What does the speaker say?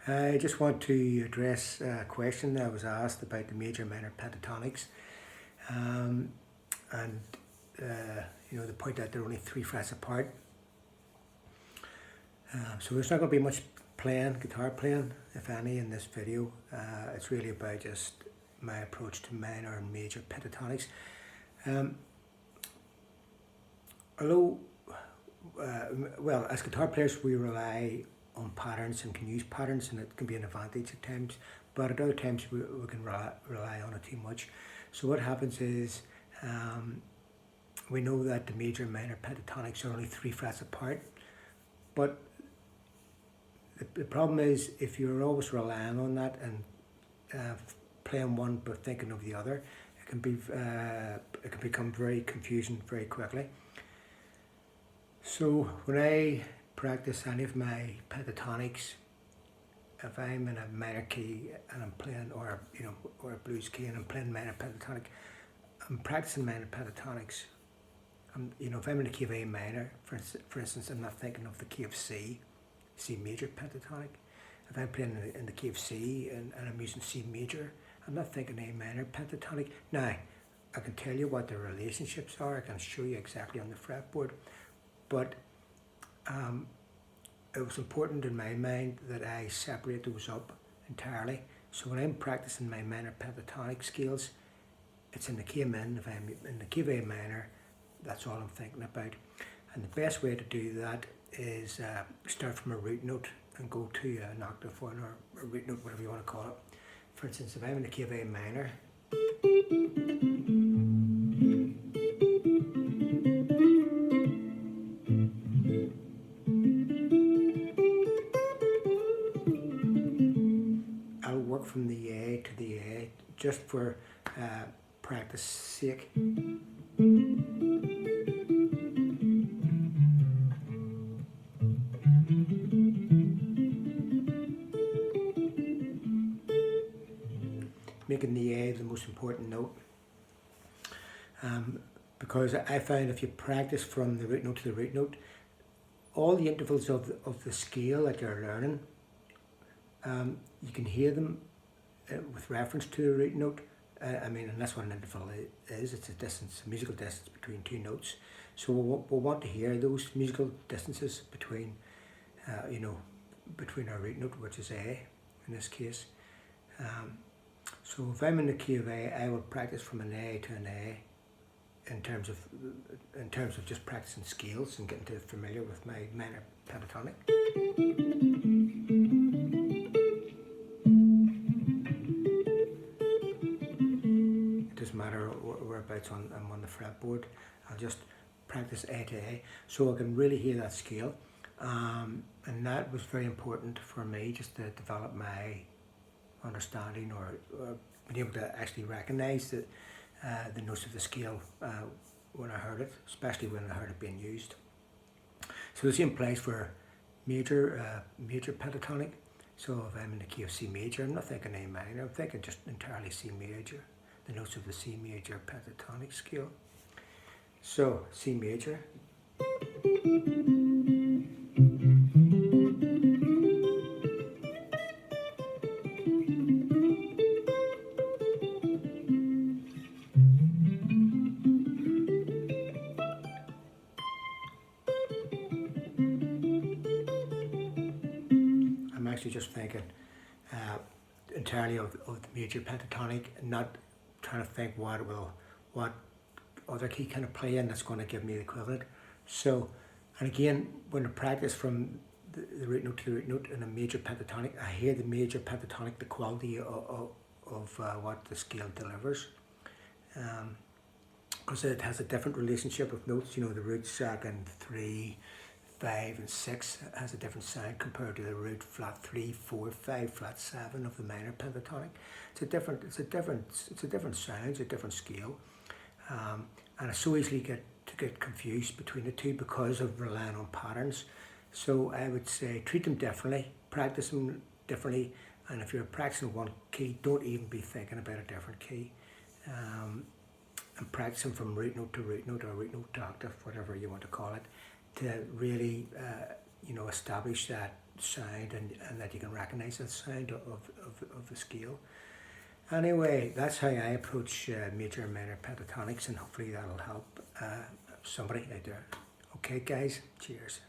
I just want to address a question that was asked about the major minor pentatonics, and the point that they're only 3 frets apart. So there's not going to be much guitar playing, if any, in this video. It's really about just my approach to minor and major pentatonics. Well, as guitar players, we rely on patterns and can use patterns, and it can be an advantage at times, but at other times we can rely on it too much. So what happens is we know that the major and minor pentatonics are only 3 frets apart, but the problem is if you're always relying on that and playing one but thinking of the other, it can become very confusing very quickly. So when I practice any of my pentatonics, if I'm in a minor key and I'm playing, or a blues key and I'm playing minor pentatonic, I'm practicing minor pentatonics. If I'm in the key of A minor, for instance, I'm not thinking of the key of C major pentatonic. If I'm playing in the key of C and I'm using C major, I'm not thinking A minor pentatonic. Now, I can tell you what the relationships are. I can show you exactly on the fretboard, but it was important in my mind that I separate those up entirely. So when I'm practicing my minor pentatonic scales, it's in the key of min. If I'm in the key of A minor, that's all I'm thinking about. And the best way to do that is start from a root note and go to an octave one, or a root note, whatever you want to call it. For instance, if I'm in the key of A minor, I'll work from the A to the A just for practice sake. Making the A the most important note, because I find if you practice from the root note to the root note, all the intervals of the scale that you're learning, you can hear them with reference to the root note. And that's what an interval is. It's a musical distance between two notes. So we'll want to hear those musical distances between our root note, which is A in this case. So if I'm in the key of A, I will practice from an A to an A in terms of just practicing scales and getting familiar with my minor pentatonic. It doesn't matter whereabouts I'm on the fretboard. I'll just practice A to A so I can really hear that scale. And that was very important for me, just to develop my understanding or being able to actually recognize the notes of the scale when I heard it, especially when I heard it being used. So the same applies for major pentatonic. So if I'm in the key of C major, I'm not thinking A minor, I'm thinking just entirely C major, the notes of the C major pentatonic scale. So C major. I'm actually just thinking entirely of the major pentatonic, and not trying to think what other key can I play in that's going to give me the equivalent. So, and again, when I practice from the root note to the root note in a major pentatonic, I hear the major pentatonic, the quality of what the scale delivers, because it has a different relationship with notes. The root second, 3, 5 and 6 has a different sound compared to the root flat 3, 4, 5, flat 7 of the minor pentatonic. It's a different sound, it's a different scale, and I so easily get confused between the two because of relying on patterns. So I would say treat them differently, practice them differently, and if you're practicing one key, don't even be thinking about a different key, and practice them from root note to root note, or root note to octave, whatever you want to call it, to really establish that sound and that you can recognize that sound of the scale. Anyway, that's how I approach major and minor pentatonics, and hopefully that'll help somebody out there. Okay guys, cheers.